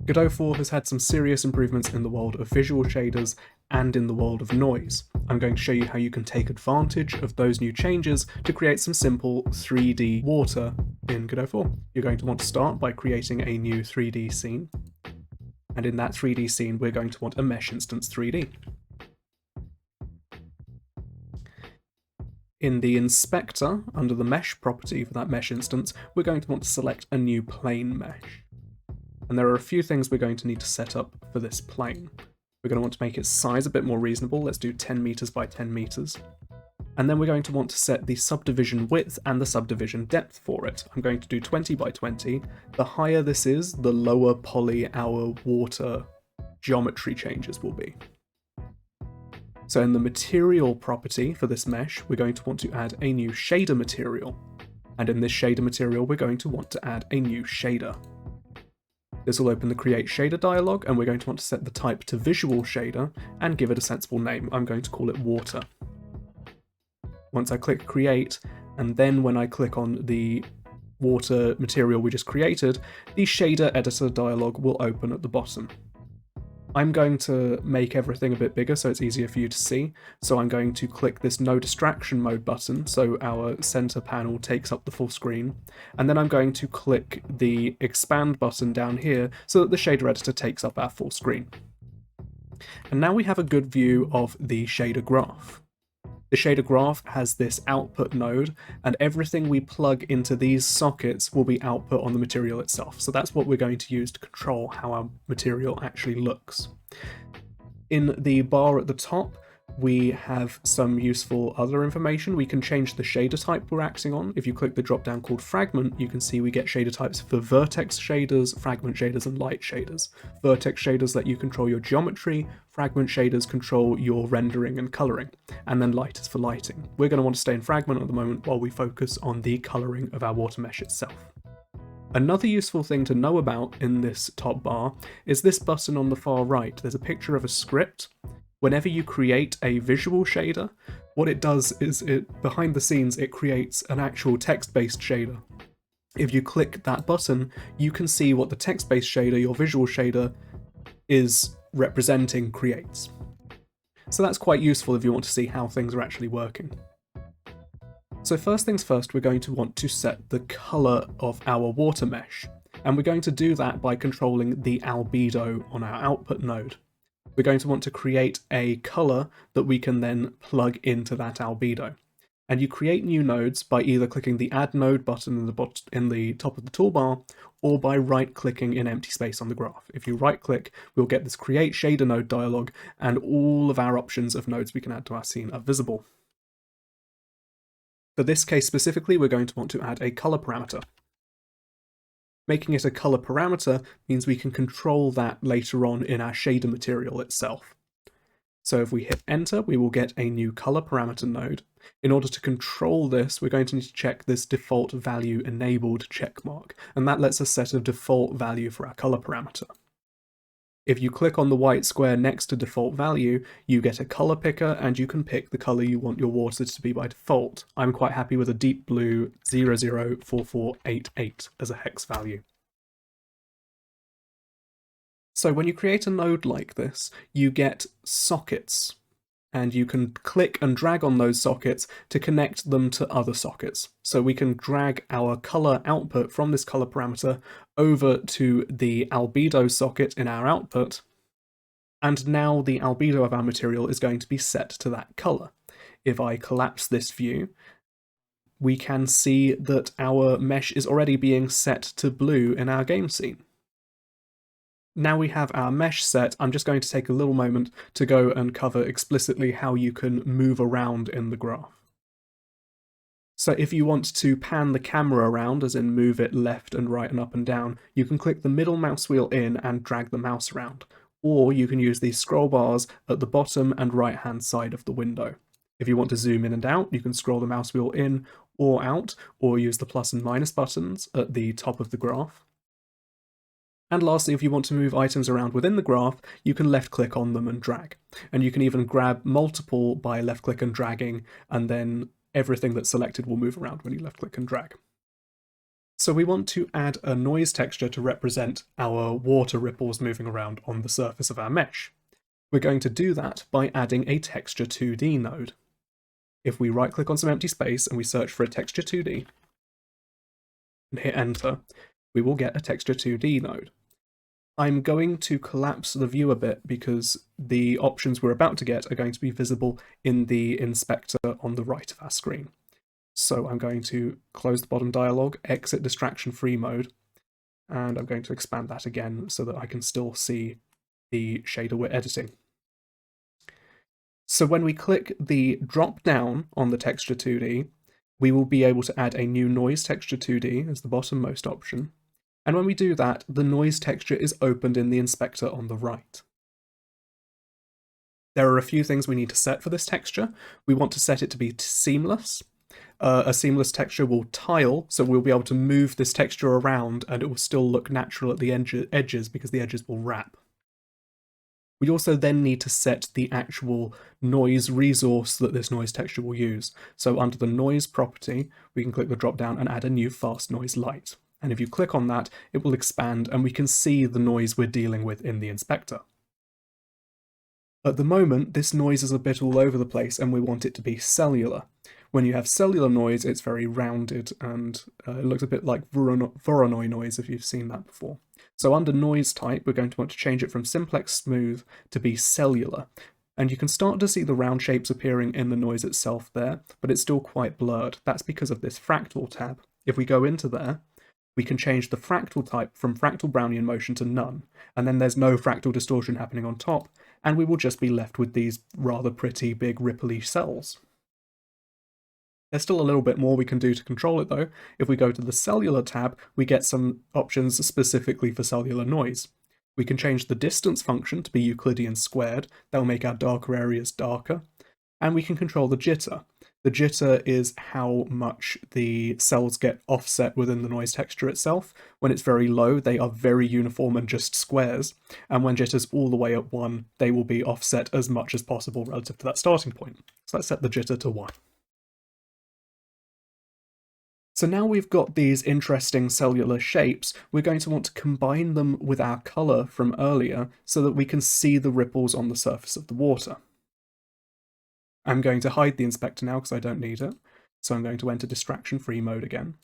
Godot 4 has had some serious improvements in the world of visual shaders and in the world of noise. I'm going to show you how you can take advantage of those new changes to create some simple 3D water in Godot 4. You're going to want to start by creating a new 3D scene, and in that 3D scene we're going to want a mesh instance 3D. In the inspector, under the mesh property for that mesh instance, we're going to want to select a new plane mesh. And there are a few things we're going to need to set up for this plane. We're going to want to make its size a bit more reasonable. Let's do 10 meters by 10 meters. And then we're going to want to set the subdivision width and the subdivision depth for it. I'm going to do 20 by 20. The higher this is, the lower poly our water geometry changes will be. So in the material property for this mesh, we're going to want to add a new shader material. And in this shader material, we're going to want to add a new shader. This will open the Create Shader dialog, and we're going to want to set the type to Visual Shader and give it a sensible name. I'm going to call it Water. Once I click Create, and then when I click on the water material we just created, the Shader Editor dialog will open at the bottom. I'm going to make everything a bit bigger so it's easier for you to see, so I'm going to click this No Distraction Mode button so our center panel takes up the full screen, and then I'm going to click the Expand button down here so that the shader editor takes up our full screen. And now we have a good view of the shader graph. The shader graph has this output node, and everything we plug into these sockets will be output on the material itself. So that's what we're going to use to control how our material actually looks. In the bar at the top, we have some useful other information. We can change the shader type we're acting on. If you click the drop down called fragment, you can see we get shader types for vertex shaders, fragment shaders, and light shaders. Vertex shaders let you control your geometry, fragment shaders control your rendering and coloring, and then light is for lighting. We're going to want to stay in fragment at the moment while we focus on the coloring of our water mesh itself. Another useful thing to know about in this top bar is this button on the far right. There's a picture of a script. Whenever you create a visual shader, what it does is behind the scenes it creates an actual text-based shader. If you click that button, you can see what the text-based shader, your visual shader, is representing creates. So that's quite useful if you want to see how things are actually working. So first things first, we're going to want to set the color of our water mesh, and we're going to do that by controlling the albedo on our output node. We're going to want to create a color that we can then plug into that albedo. And you create new nodes by either clicking the Add Node button in the top of the toolbar, or by right-clicking in empty space on the graph. If you right-click, we'll get this Create Shader Node dialog, and all of our options of nodes we can add to our scene are visible. For this case specifically, we're going to want to add a color parameter. Making it a color parameter means we can control that later on in our shader material itself. So if we hit enter, we will get a new color parameter node. In order to control this, we're going to need to check this default value enabled checkmark, and that lets us set a default value for our color parameter. If you click on the white square next to default value, you get a color picker, and you can pick the color you want your water to be by default. I'm quite happy with a deep blue 004488 as a hex value. So when you create a node like this, you get sockets, and you can click and drag on those sockets to connect them to other sockets. So we can drag our color output from this color parameter over to the albedo socket in our output, and now the albedo of our material is going to be set to that color. If I collapse this view, we can see that our mesh is already being set to blue in our game scene. Now we have our mesh set, I'm just going to take a little moment to go and cover explicitly how you can move around in the graph. So if you want to pan the camera around, as in move it left and right and up and down, you can click the middle mouse wheel in and drag the mouse around. Or you can use these scroll bars at the bottom and right hand side of the window. If you want to zoom in and out, you can scroll the mouse wheel in or out, or use the plus and minus buttons at the top of the graph. And lastly, if you want to move items around within the graph, you can left click on them and drag. And you can even grab multiple by left click and dragging, and then everything that's selected will move around when you left click and drag. So we want to add a noise texture to represent our water ripples moving around on the surface of our mesh. We're going to do that by adding a texture 2D node. If we right click on some empty space and we search for a texture 2D and hit enter, we will get a texture 2D node. I'm going to collapse the view a bit because the options we're about to get are going to be visible in the inspector on the right of our screen. So I'm going to close the bottom dialog, exit distraction free mode, and I'm going to expand that again so that I can still see the shader we're editing. So when we click the drop down on the texture 2D, we will be able to add a new noise texture 2D as the bottommost option. And when we do that, the noise texture is opened in the inspector on the right. There are a few things we need to set for this texture. We want to set it to be seamless. A seamless texture will tile, so we'll be able to move this texture around and it will still look natural at the edges because the edges will wrap. We also then need to set the actual noise resource that this noise texture will use. So under the noise property, we can click the drop down and add a new fast noise light. And if you click on that, it will expand and we can see the noise we're dealing with in the inspector. At the moment, this noise is a bit all over the place and we want it to be cellular. When you have cellular noise, it's very rounded and it looks a bit like Voronoi noise if you've seen that before. So under noise type, we're going to want to change it from simplex smooth to be cellular. And you can start to see the round shapes appearing in the noise itself there, but it's still quite blurred. That's because of this fractal tab. If we go into there, we can change the fractal type from fractal Brownian motion to none, and then there's no fractal distortion happening on top, and we will just be left with these rather pretty big ripply cells. There's still a little bit more we can do to control it though. If we go to the cellular tab, we get some options specifically for cellular noise. We can change the distance function to be Euclidean squared, that will make our darker areas darker, and we can control the jitter. The jitter is how much the cells get offset within the noise texture itself. When it's very low, they are very uniform and just squares, and when jitter's all the way at 1, they will be offset as much as possible relative to that starting point. So let's set the jitter to 1. So now we've got these interesting cellular shapes, we're going to want to combine them with our colour from earlier so that we can see the ripples on the surface of the water. I'm going to hide the inspector now because I don't need it, so I'm going to enter distraction-free mode again.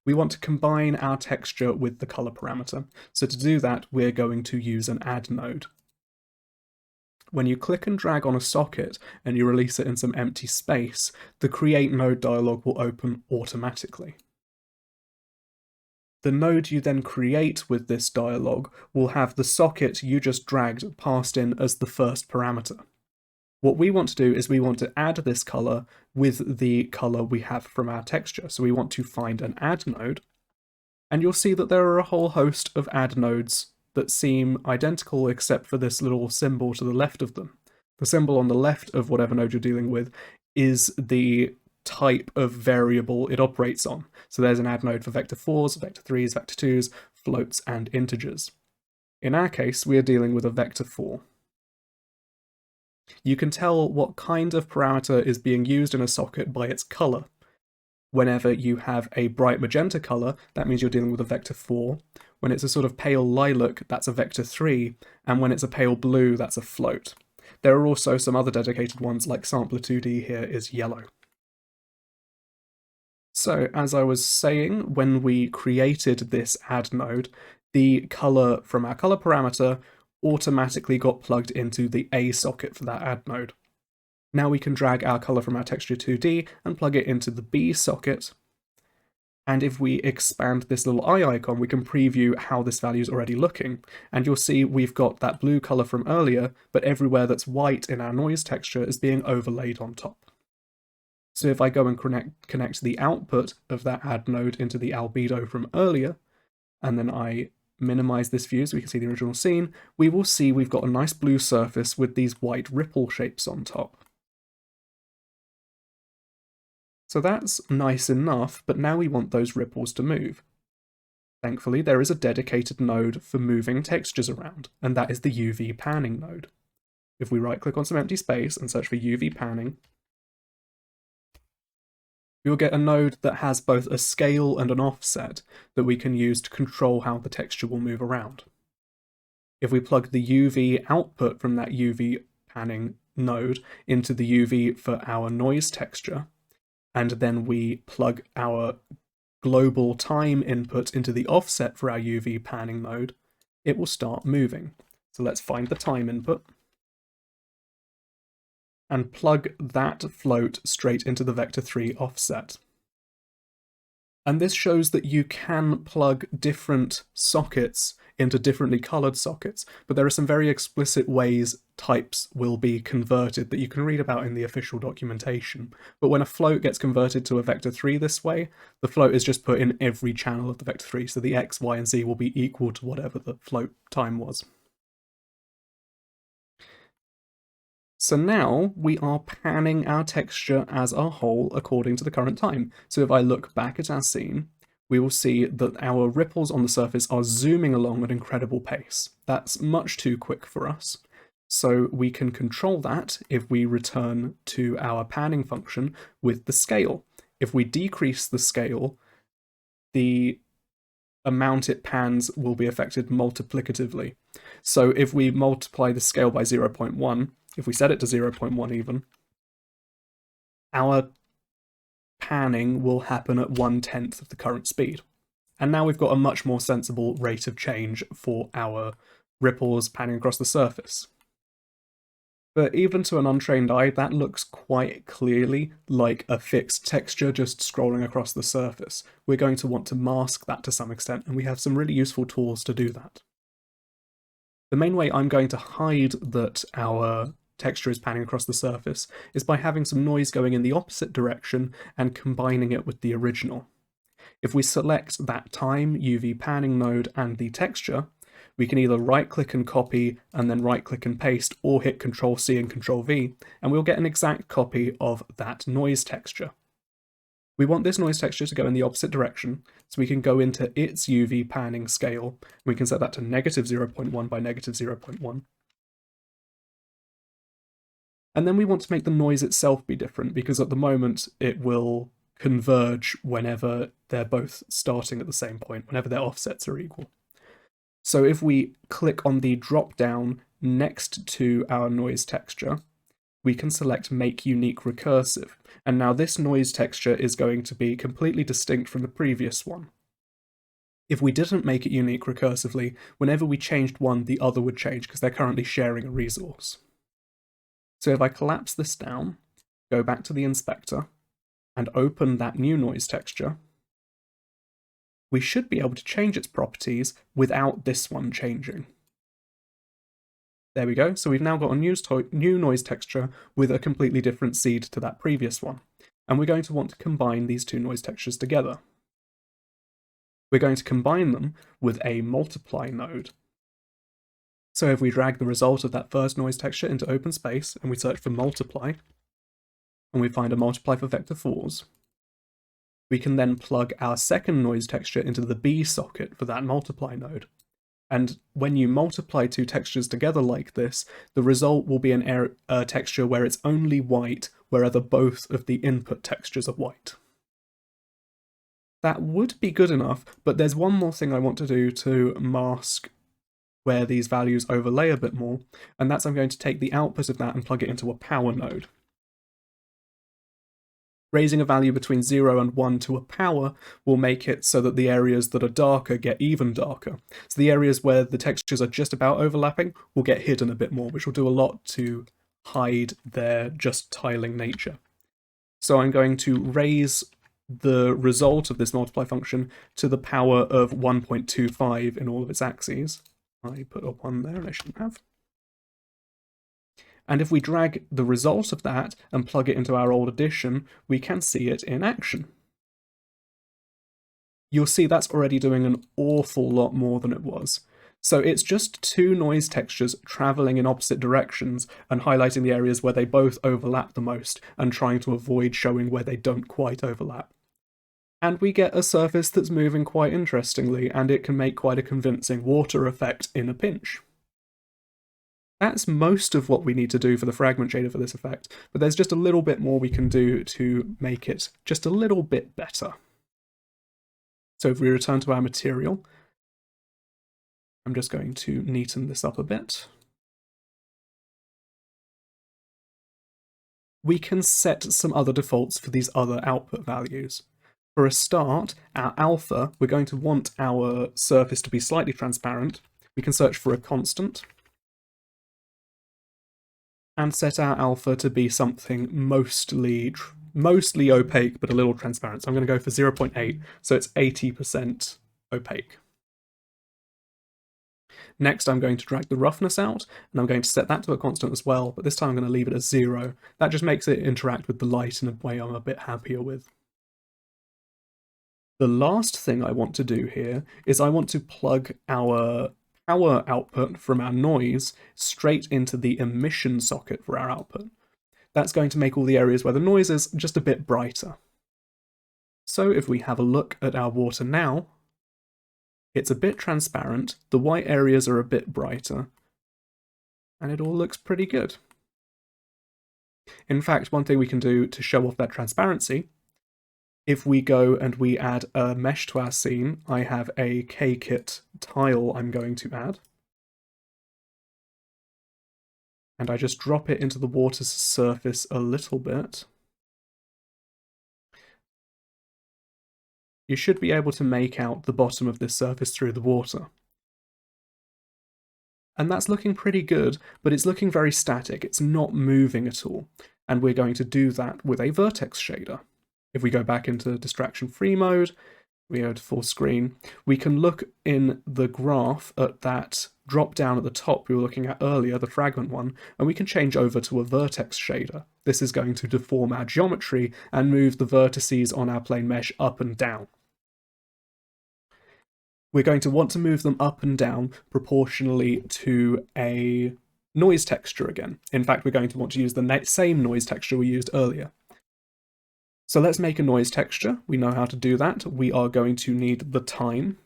We want to combine our texture with the colour parameter, so to do that we're going to use an add node. When you click and drag on a socket and you release it in some empty space, the create node dialog will open automatically. The node you then create with this dialog will have the socket you just dragged passed in as the first parameter. What we want to do is we want to add this color with the color we have from our texture. So we want to find an add node, and you'll see that there are a whole host of add nodes that seem identical except for this little symbol to the left of them. The symbol on the left of whatever node you're dealing with is the type of variable it operates on. So there's an add node for vector 4s, vector 3s, vector 2s, floats, and integers. In our case, we are dealing with a vector 4. You can tell what kind of parameter is being used in a socket by its color. Whenever you have a bright magenta color, that means you're dealing with a vector 4. When it's a sort of pale lilac, that's a vector 3, and when it's a pale blue, that's a float. There are also some other dedicated ones, like sampler 2D here is yellow. So, as I was saying, when we created this add node, the color from our color parameter automatically got plugged into the A socket for that add node. Now we can drag our color from our texture 2D and plug it into the B socket. And if we expand this little eye icon, we can preview how this value is already looking. And you'll see we've got that blue color from earlier, but everywhere that's white in our noise texture is being overlaid on top. So if I go and connect the output of that add node into the albedo from earlier, and then I minimize this view so we can see the original scene, we will see we've got a nice blue surface with these white ripple shapes on top. So that's nice enough, but now we want those ripples to move. Thankfully, there is a dedicated node for moving textures around, and that is the UV panning node. If we right-click on some empty space and search for UV panning, we will get a node that has both a scale and an offset that we can use to control how the texture will move around. If we plug the UV output from that UV panning node into the UV for our noise texture, and then we plug our global time input into the offset for our UV panning node, it will start moving. So let's find the time input and plug that float straight into the vector3 offset. And this shows that you can plug different sockets into differently colored sockets, but there are some very explicit ways types will be converted that you can read about in the official documentation. But when a float gets converted to a vector3 this way, the float is just put in every channel of the vector3, so the x, y, and z will be equal to whatever the float time was. So now we are panning our texture as a whole according to the current time. So if I look back at our scene, we will see that our ripples on the surface are zooming along at an incredible pace. That's much too quick for us. So we can control that if we return to our panning function with the scale. If we decrease the scale, the amount it pans will be affected multiplicatively. So if we multiply the scale by 0.1, if we set it to 0.1 even, our panning will happen at 1/10 of the current speed. And now we've got a much more sensible rate of change for our ripples panning across the surface. But even to an untrained eye, that looks quite clearly like a fixed texture just scrolling across the surface. We're going to want to mask that to some extent, and we have some really useful tools to do that. The main way I'm going to hide that our texture is panning across the surface is by having some noise going in the opposite direction and combining it with the original. If we select that time, UV panning node, and the texture, we can either right-click and copy and then right-click and paste, or hit Ctrl-C and Ctrl-V, and we'll get an exact copy of that noise texture. We want this noise texture to go in the opposite direction, so we can go into its UV panning scale. We can set that to -0.1 by -0.1. And then we want to make the noise itself be different, because at the moment it will converge whenever they're both starting at the same point, whenever their offsets are equal. So if we click on the drop-down next to our noise texture, we can select Make Unique Recursive, and now this noise texture is going to be completely distinct from the previous one. If we didn't make it unique recursively, whenever we changed one, the other would change, because they're currently sharing a resource. So if I collapse this down, go back to the inspector, and open that new noise texture, we should be able to change its properties without this one changing. There we go, so we've now got a new noise texture with a completely different seed to that previous one. And we're going to want to combine these two noise textures together. We're going to combine them with a multiply node. So if we drag the result of that first noise texture into open space, and we search for multiply, and we find a multiply for vector 4s, we can then plug our second noise texture into the B socket for that multiply node. And when you multiply two textures together like this, the result will be a texture where it's only white, wherever both of the input textures are white. That would be good enough, but there's one more thing I want to do to mask where these values overlay a bit more, and that's I'm going to take the output of that and plug it into a power node. Raising a value between 0 and 1 to a power will make it so that the areas that are darker get even darker. So the areas where the textures are just about overlapping will get hidden a bit more, which will do a lot to hide their just tiling nature. So I'm going to raise the result of this multiply function to the power of 1.25 in all of its axes. I put a 1 there and I shouldn't have. And if we drag the result of that and plug it into our old addition, we can see it in action. You'll see that's already doing an awful lot more than it was. So it's just two noise textures traveling in opposite directions and highlighting the areas where they both overlap the most and trying to avoid showing where they don't quite overlap. And we get a surface that's moving quite interestingly, and it can make quite a convincing water effect in a pinch. That's most of what we need to do for the fragment shader for this effect, but there's just a little bit more we can do to make it just a little bit better. So if we return to our material, I'm just going to neaten this up a bit. We can set some other defaults for these other output values. For a start, our alpha, we're going to want our surface to be slightly transparent. We can search for a constant and set our alpha to be something mostly opaque but a little transparent. So I'm going to go for 0.8, so it's 80% opaque. Next, I'm going to drag the roughness out, and I'm going to set that to a constant as well, but this time I'm going to leave it as 0. That just makes it interact with the light in a way I'm a bit happier with. The last thing I want to do here is I want to plug our power output from our noise straight into the emission socket for our output. That's going to make all the areas where the noise is just a bit brighter. So if we have a look at our water now, it's a bit transparent, the white areas are a bit brighter, and it all looks pretty good. In fact, one thing we can do to show off that transparency, if we go and we add a mesh to our scene, I have a K-kit tile I'm going to add. And I just drop it into the water's surface a little bit. You should be able to make out the bottom of this surface through the water. And that's looking pretty good, but it's looking very static. It's not moving at all. And we're going to do that with a vertex shader. If we go back into distraction-free mode, we go to full screen, we can look in the graph at that drop down at the top we were looking at earlier, the fragment one, and we can change over to a vertex shader. This is going to deform our geometry and move the vertices on our plane mesh up and down. We're going to want to move them up and down proportionally to a noise texture again. In fact, we're going to want to use the same noise texture we used earlier. So let's make a noise texture. We know how to do that. We are going to need the time.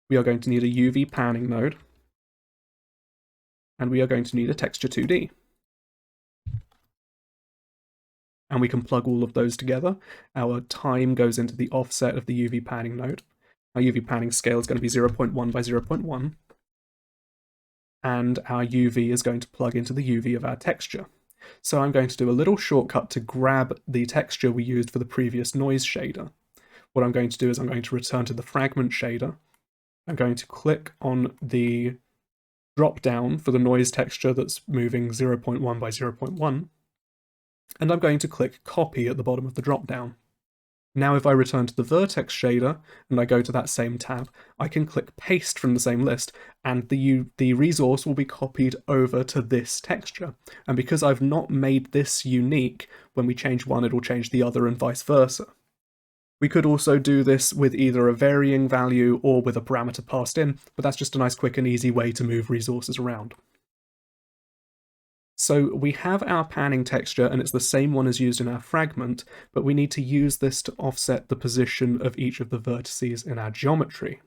We are going to need a UV panning node. And we are going to need a texture 2D. And we can plug all of those together. Our time goes into the offset of the UV panning node. Our UV panning scale is going to be 0.1 by 0.1. And our UV is going to plug into the UV of our texture. So I'm going to do a little shortcut to grab the texture we used for the previous noise shader. What I'm going to do is I'm going to return to the fragment shader. I'm going to click on the drop down for the noise texture that's moving 0.1 by 0.1. And I'm going to click copy at the bottom of the drop down. Now if I return to the vertex shader and I go to that same tab, I can click paste from the same list and the resource will be copied over to this texture. And because I've not made this unique, when we change one it'll change the other and vice versa. We could also do this with either a varying value or with a parameter passed in, but that's just a nice quick and easy way to move resources around. So we have our panning texture, and it's the same one as used in our fragment, but we need to use this to offset the position of each of the vertices in our geometry.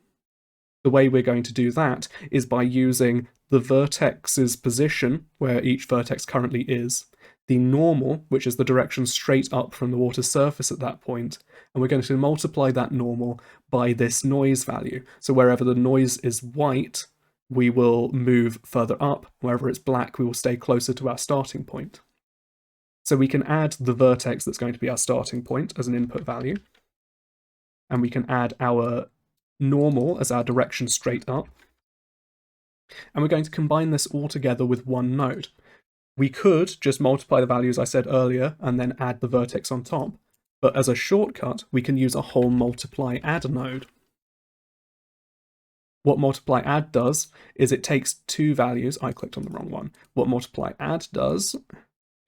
The way we're going to do that is by using the vertex's position, where each vertex currently is, the normal, which is the direction straight up from the water's surface at that point, and we're going to multiply that normal by this noise value. So wherever the noise is white, we will move further up. Wherever it's black, we will stay closer to our starting point. So we can add the vertex that's going to be our starting point as an input value. And we can add our normal as our direction straight up. And we're going to combine this all together with one node. We could just multiply the values I said earlier and then add the vertex on top. But as a shortcut, we can use a whole multiply add node. What multiply add does is it takes two values. I clicked on the wrong one. What multiply add does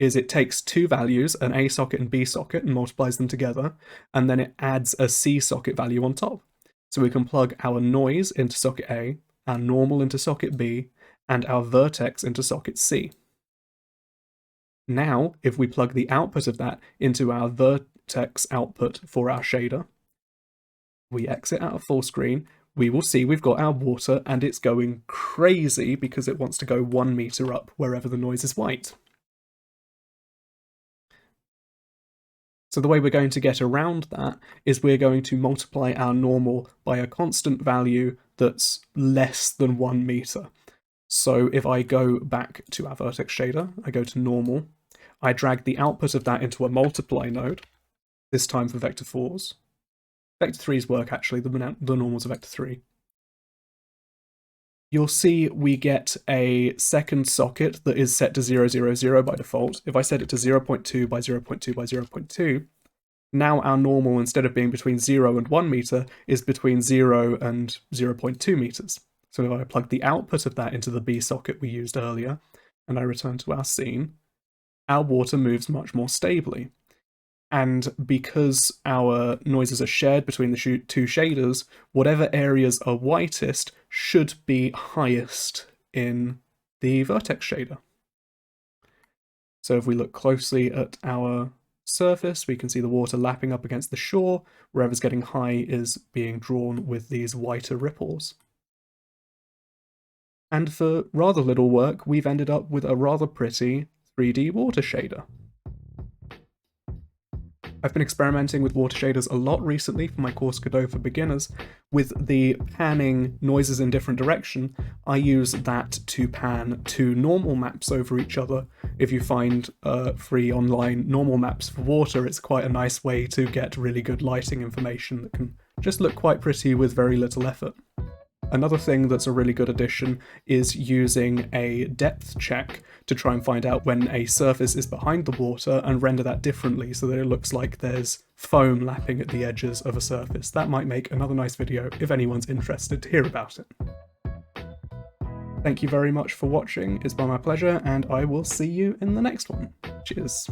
is it takes two values, an A socket and B socket, and multiplies them together, and then it adds a C socket value on top. So we can plug our noise into socket A, our normal into socket B, and our vertex into socket C. Now, if we plug the output of that into our vertex output for our shader, we exit out of full screen, we will see we've got our water and it's going crazy because it wants to go 1 meter up wherever the noise is white. So the way we're going to get around that is we're going to multiply our normal by a constant value that's less than 1 meter. So if I go back to our vertex shader, I go to normal, I drag the output of that into a multiply node, this time for vector 4s. Vector 3's work actually, the normal's a vector 3. You'll see we get a second socket that is set to 0, 0, 0 by default. If I set it to 0.2 by 0.2 by 0.2, now our normal, instead of being between 0 and 1 meter, is between 0 and 0.2 meters. So if I plug the output of that into the B socket we used earlier, and I return to our scene, our water moves much more stably. And because our noises are shared between the two shaders, whatever areas are whitest should be highest in the vertex shader. So if we look closely at our surface, we can see the water lapping up against the shore. Wherever's getting high is being drawn with these whiter ripples. And for rather little work, we've ended up with a rather pretty 3D water shader. I've been experimenting with water shaders a lot recently for my course Godot for Beginners. With the panning noises in different direction, I use that to pan two normal maps over each other. If you find free online normal maps for water, it's quite a nice way to get really good lighting information that can just look quite pretty with very little effort. Another thing that's a really good addition is using a depth check to try and find out when a surface is behind the water and render that differently so that it looks like there's foam lapping at the edges of a surface. That might make another nice video if anyone's interested to hear about it. Thank you very much for watching, it's been my pleasure, and I will see you in the next one. Cheers.